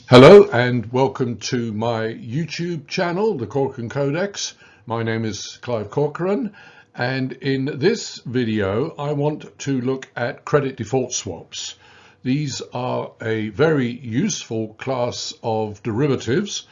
Hello and welcome to my YouTube channel, the Corcoran Codex. My name is Clive Corcoran, and in this video I want to look at credit default swaps. These are a very useful class of derivatives,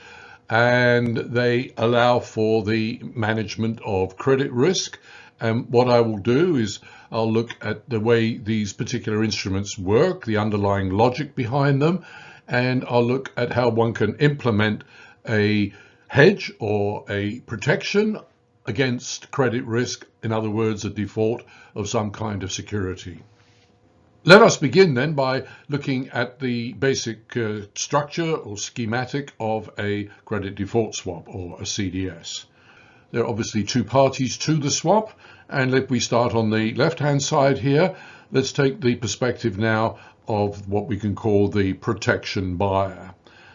and they allow for the management of credit risk. And what I will do is I'll look at the way these particular instruments work, the underlying logic behind them, and I'll look at how one can implement a hedge or a protection against credit risk, in other words, a default of some kind of security. Let us begin then by looking at the basic structure or schematic of a credit default swap, or a CDS. There are obviously two parties to the swap, and if we start on the left-hand side here, let's take the perspective now of what we can call the protection buyer.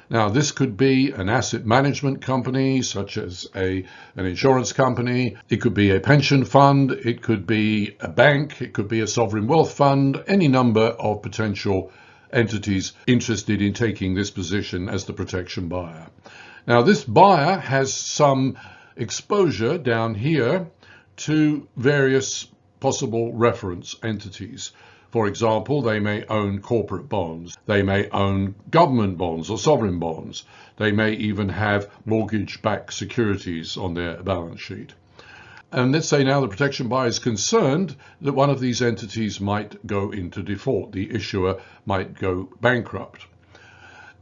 Now, this could be an asset management company, such as an insurance company. It could be a pension fund. It could be a bank. It could be a sovereign wealth fund, any number of potential entities interested in taking this position as the protection buyer. Now, this buyer has some exposure down here to various possible reference entities. For example, they may own corporate bonds, they may own government bonds or sovereign bonds, they may even have mortgage-backed securities on their balance sheet. And let's say now the protection buyer is concerned that one of these entities might go into default, the issuer might go bankrupt.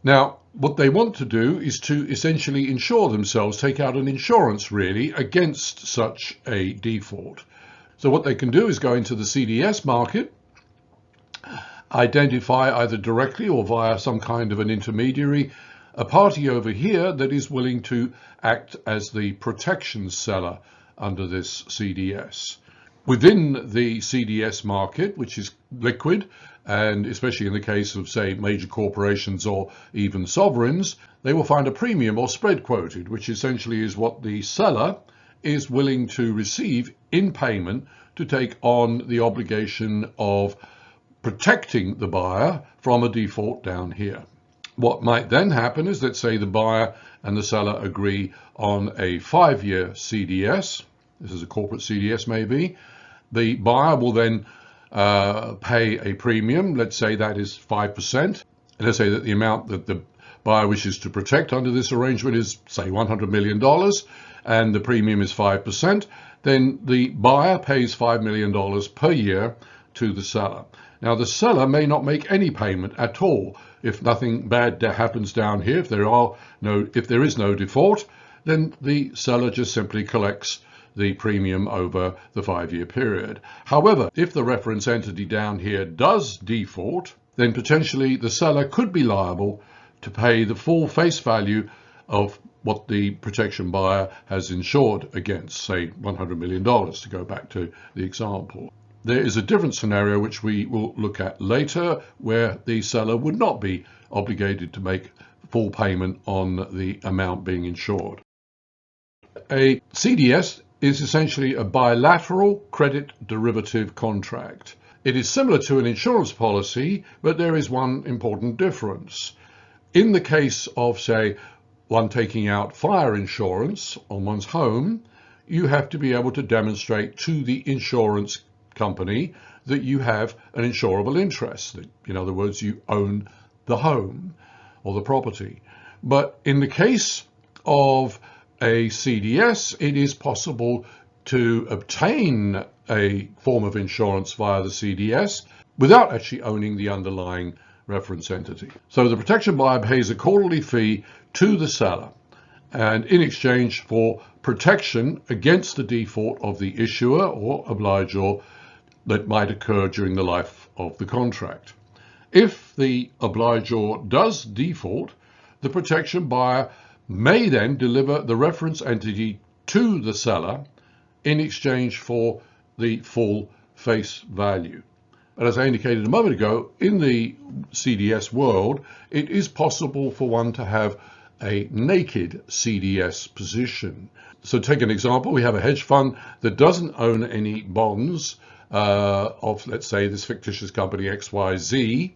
Now, what they want to do is to essentially insure themselves, take out an insurance really against such a default. So what they can do is go into the CDS market, identify either directly or via some kind of an intermediary a party over here that is willing to act as the protection seller under this CDS. Within the CDS market, which is liquid, and especially in the case of, say, major corporations or even sovereigns, they will find a premium or spread quoted, which essentially is what the seller is willing to receive in payment to take on the obligation of protecting the buyer from a default down here. What might then happen is, let's say the buyer and the seller agree on a 5-year CDS. This is a corporate CDS maybe. The buyer will then pay a premium. Let's say that is 5%. Let's say that the amount that the buyer wishes to protect under this arrangement is, say, $100 million, and the premium is 5%. Then the buyer pays $5 million per year to the seller. Now, the seller may not make any payment at all. If nothing bad happens down here, if there is no default, then the seller just simply collects the premium over the 5-year period. However, if the reference entity down here does default, then potentially the seller could be liable to pay the full face value of what the protection buyer has insured against, say $100 million, to go back to the example. There is a different scenario which we will look at later, where the seller would not be obligated to make full payment on the amount being insured. A CDS is essentially a bilateral credit derivative contract. It is similar to an insurance policy, but there is one important difference. In the case of, say, one taking out fire insurance on one's home, you have to be able to demonstrate to the insurance company that you have an insurable interest. In other words, you own the home or the property. But in the case of a CDS, it is possible to obtain a form of insurance via the CDS without actually owning the underlying reference entity. So the protection buyer pays a quarterly fee to the seller, and in exchange for protection against the default of the issuer or obligor that might occur during the life of the contract. If the obligor does default, the protection buyer may then deliver the reference entity to the seller in exchange for the full face value. But as I indicated a moment ago, in the CDS world, it is possible for one to have a naked CDS position. So take an example. We have a hedge fund that doesn't own any bonds of, let's say, this fictitious company XYZ,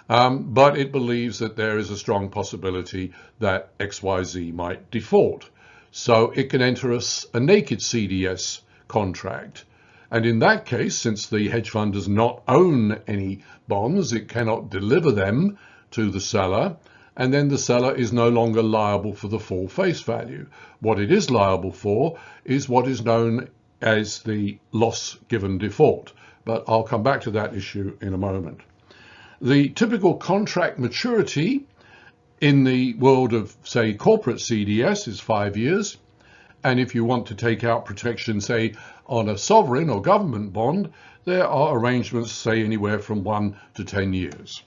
but it believes that there is a strong possibility that XYZ might default. So it can enter a naked CDS contract. And in that case, since the hedge fund does not own any bonds, it cannot deliver them to the seller, and then the seller is no longer liable for the full face value. What it is liable for is what is known as the loss given default, but I'll come back to that issue in a moment. The typical contract maturity in the world of, say, corporate CDS is 5 years. And if you want to take out protection, say, on a sovereign or government bond, there are arrangements, say, anywhere from 1 to 10 years.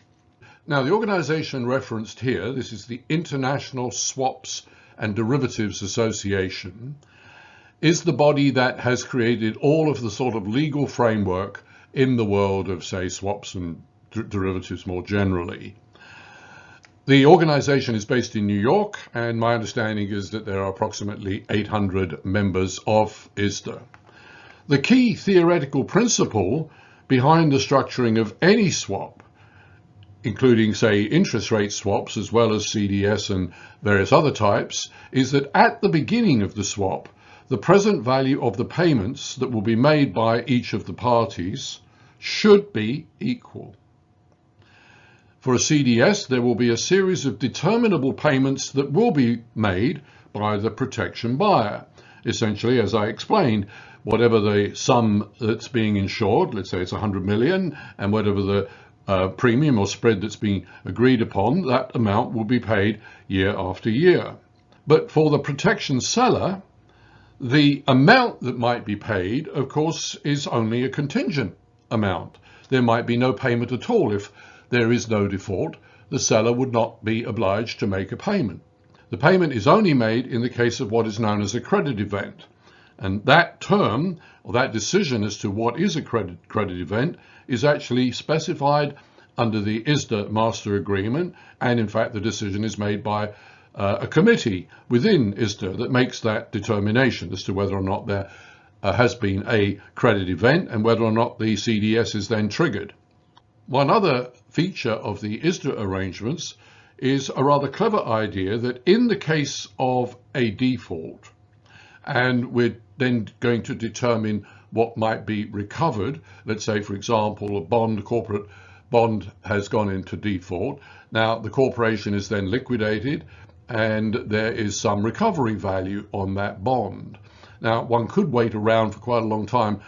Now, the organization referenced here, this is the International Swaps and Derivatives Association, is the body that has created all of the sort of legal framework in the world of, say, swaps and derivatives more generally. The organization is based in New York, and my understanding is that there are approximately 800 members of ISDA. The key theoretical principle behind the structuring of any swap, including, say, interest rate swaps as well as CDS and various other types, is that at the beginning of the swap, the present value of the payments that will be made by each of the parties should be equal. For a CDS, there will be a series of determinable payments that will be made by the protection buyer. Essentially, as I explained, whatever the sum that's being insured, let's say it's 100 million, and whatever the premium or spread that's being agreed upon, that amount will be paid year after year. But for the protection seller, the amount that might be paid, of course, is only a contingent amount. There might be no payment at all. If there is no default, the seller would not be obliged to make a payment. The payment is only made in the case of what is known as a credit event. And that term, or that decision as to what is a credit event, is actually specified under the ISDA Master Agreement. And in fact, the decision is made by a committee within ISDA that makes that determination as to whether or not there has been a credit event and whether or not the CDS is then triggered. One other feature of the ISDA arrangements is a rather clever idea that in the case of a default, and we're then going to determine what might be recovered, let's say, for example, a corporate bond has gone into default. Now, the corporation is then liquidated, and there is some recovery value on that bond. Now, one could wait around for quite a long time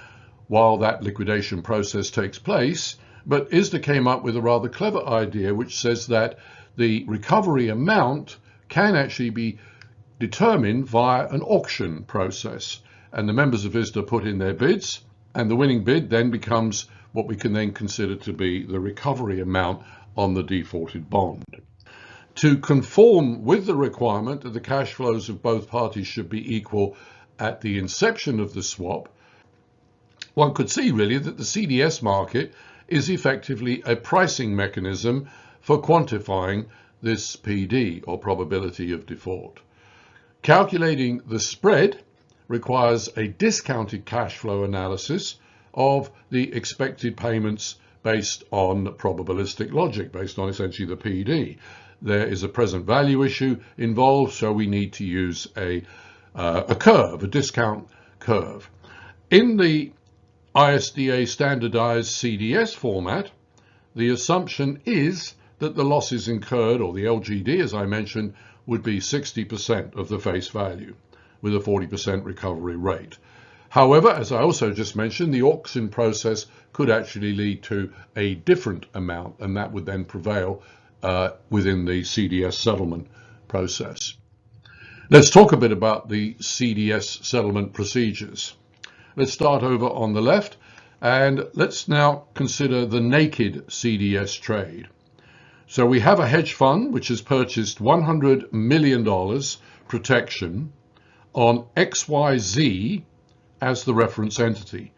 while that liquidation process takes place, but ISDA came up with a rather clever idea which says that the recovery amount can actually be determined via an auction process. And the members of ISDA put in their bids, and the winning bid then becomes what we can then consider to be the recovery amount on the defaulted bond. To conform with the requirement that the cash flows of both parties should be equal at the inception of the swap, one could see really that the CDS market is effectively a pricing mechanism for quantifying this PD, or probability of default. Calculating the spread requires a discounted cash flow analysis of the expected payments based on probabilistic logic, based on essentially the PD. There is a present value issue involved, so we need to use a curve, a discount curve. In the ISDA standardized CDS format, the assumption is that the losses incurred, or the LGD as I mentioned, would be 60% of the face value with a 40% recovery rate. However, as I also just mentioned, the auction process could actually lead to a different amount, and that would then prevail within the CDS settlement process. Let's talk a bit about the CDS settlement procedures. Let's start over on the left, and let's now consider the naked CDS trade. So we have a hedge fund which has purchased $100 million protection on XYZ as the reference entity,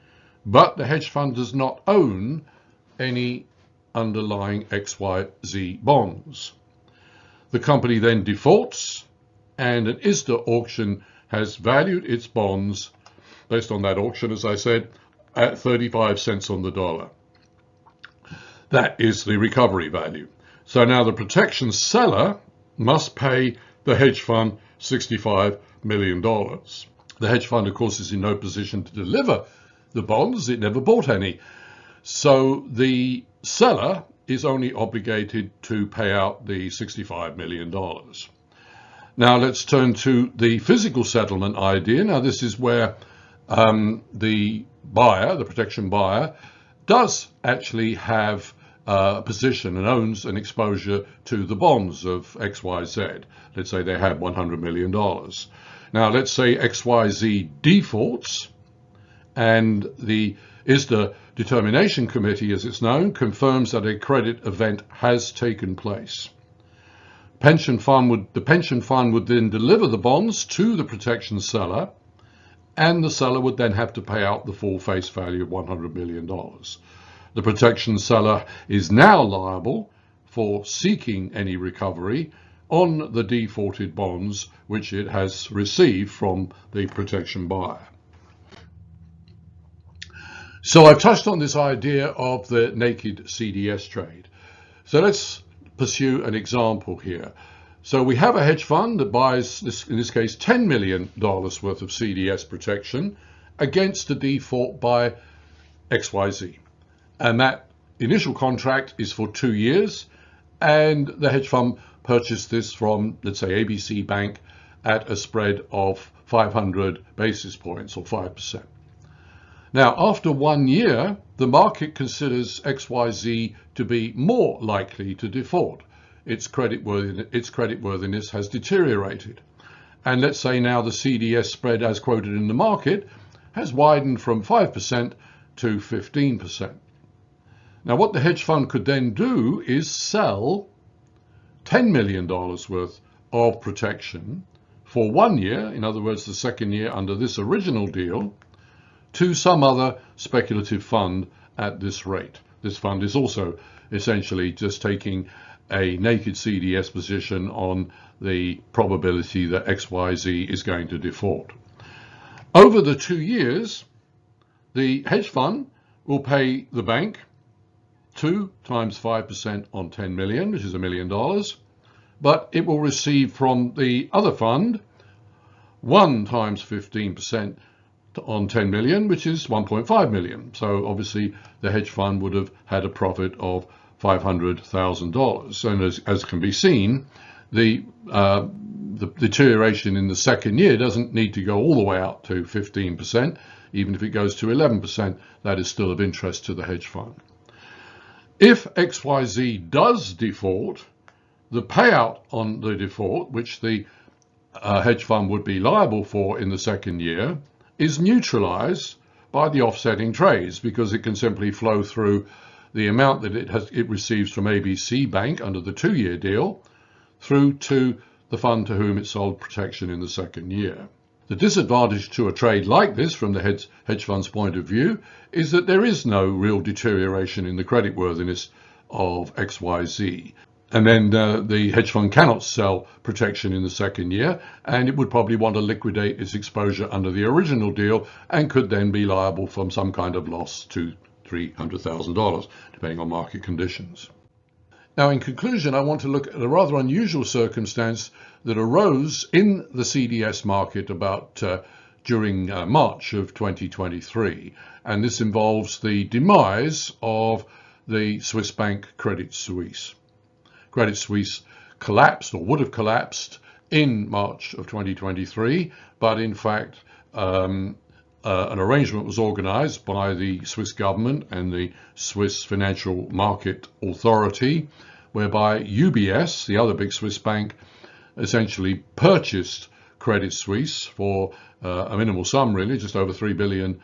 but the hedge fund does not own any underlying XYZ bonds. The company then defaults, and an ISDA auction has valued its bonds based on that auction, as I said, at 35 cents on the dollar. That is the recovery value. So now the protection seller must pay the hedge fund $65 million. The hedge fund, of course, is in no position to deliver the bonds. It never bought any. So the seller is only obligated to pay out the $65 million. Now let's turn to the physical settlement idea. Now this is where the buyer, the protection buyer, does actually have a position and owns an exposure to the bonds of XYZ. Let's say they have $100 million. Now let's say XYZ defaults, and the ISDA Determination Committee, as it's known, confirms that a credit event has taken place. The pension fund would then deliver the bonds to the protection seller, and the seller would then have to pay out the full face value of $100 million. The protection seller is now liable for seeking any recovery on the defaulted bonds which it has received from the protection buyer. So I've touched on this idea of the naked CDS trade. So let's pursue an example here. So we have a hedge fund that buys, in this case, $10 million worth of CDS protection against a default by XYZ. And that initial contract is for 2 years, and the hedge fund purchased this from, let's say, ABC Bank at a spread of 500 basis points or 5%. Now, after 1 year, the market considers XYZ to be more likely to default. Its creditworthiness has deteriorated. And let's say now the CDS spread as quoted in the market has widened from 5% to 15%. Now, what the hedge fund could then do is sell $10 million worth of protection for 1 year, in other words, the second year under this original deal, to some other speculative fund at this rate. This fund is also essentially just taking a naked CDS position on the probability that XYZ is going to default. Over the 2 years, the hedge fund will pay the bank 2 times 5% on 10 million, which is $1 million, but it will receive from the other fund 1 times 15% on 10 million, which is 1.5 million. So obviously the hedge fund would have had a profit of $500,000. And as can be seen, the deterioration in the second year doesn't need to go all the way out to 15%. Even if it goes to 11%, that is still of interest to the hedge fund. If XYZ does default, the payout on the default, which the hedge fund would be liable for in the second year, is neutralized by the offsetting trades, because it can simply flow through the amount that it receives from ABC Bank under the 2-year deal through to the fund to whom it sold protection in the second year. The disadvantage to a trade like this from the hedge fund's point of view is that there is no real deterioration in the creditworthiness of XYZ. And then the hedge fund cannot sell protection in the second year, and it would probably want to liquidate its exposure under the original deal and could then be liable from some kind of loss to $300,000, depending on market conditions. Now, in conclusion, I want to look at a rather unusual circumstance that arose in the CDS market about during March of 2023, and this involves the demise of the Swiss bank Credit Suisse. Credit Suisse collapsed, or would have collapsed, in March of 2023, but in fact an arrangement was organized by the Swiss government and the Swiss Financial Market Authority, whereby UBS, the other big Swiss bank, essentially purchased Credit Suisse for a minimal sum, really, just over $3 billion,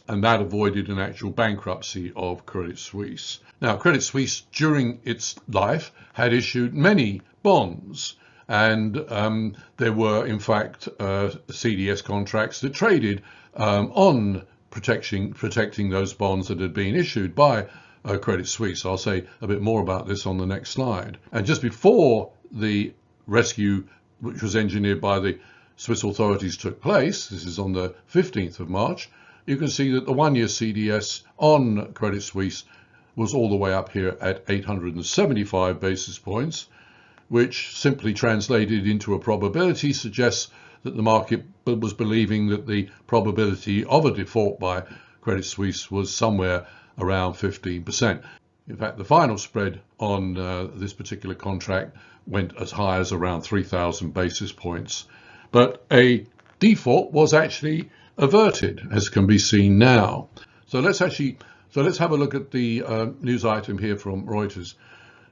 and that avoided an actual bankruptcy of Credit Suisse. Now, Credit Suisse, during its life, had issued many bonds, and there were, in fact, CDS contracts that traded on protecting those bonds that had been issued by Credit Suisse. I'll say a bit more about this on the next slide. And just before the rescue, which was engineered by the Swiss authorities, took place, this is on the 15th of March, you can see that the 1-year CDS on Credit Suisse was all the way up here at 875 basis points, which simply translated into a probability suggests that the market was believing that the probability of a default by Credit Suisse was somewhere around 15%. In fact, the final spread on this particular contract went as high as around 3,000 basis points. But a default was actually averted, as can be seen now. So let's have a look at the news item here from Reuters.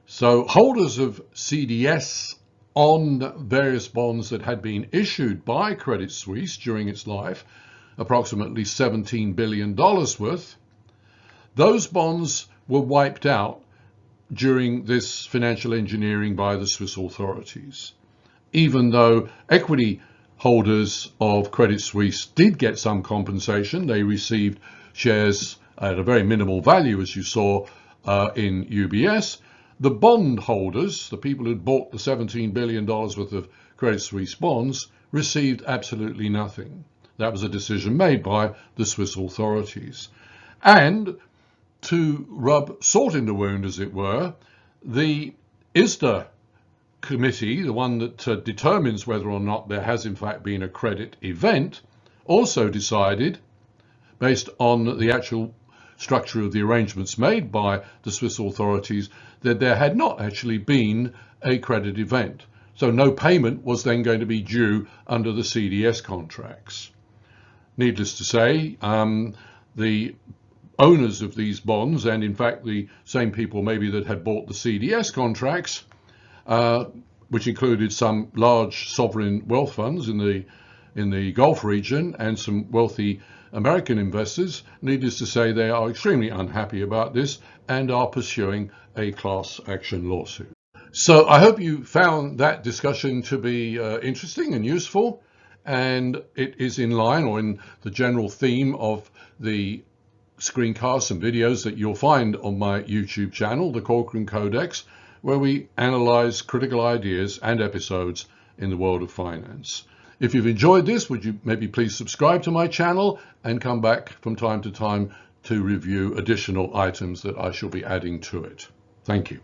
So holders of CDS on various bonds that had been issued by Credit Suisse during its life, approximately $17 billion worth, those bonds were wiped out during this financial engineering by the Swiss authorities. Even though equity holders of Credit Suisse did get some compensation, they received shares at a very minimal value, as you saw in UBS. The bond holders, the people who bought the $17 billion worth of Credit Suisse bonds, received absolutely nothing. That was a decision made by the Swiss authorities. And to rub salt in the wound, as it were, the ISDA committee, the one that determines whether or not there has in fact been a credit event, also decided, based on the actual structure of the arrangements made by the Swiss authorities, that there had not actually been a credit event. So no payment was then going to be due under the CDS contracts. Needless to say, the owners of these bonds, and in fact the same people maybe that had bought the CDS contracts, which included some large sovereign wealth funds in the Gulf region and some wealthy American investors, needless to say, they are extremely unhappy about this and are pursuing a class action lawsuit. So I hope you found that discussion to be interesting and useful, and it is in line or in the general theme of the screencasts and videos that you'll find on my YouTube channel, the Corcoran Codex, where we analyze critical ideas and episodes in the world of finance. If you've enjoyed this, would you maybe please subscribe to my channel and come back from time to time to review additional items that I shall be adding to it. Thank you.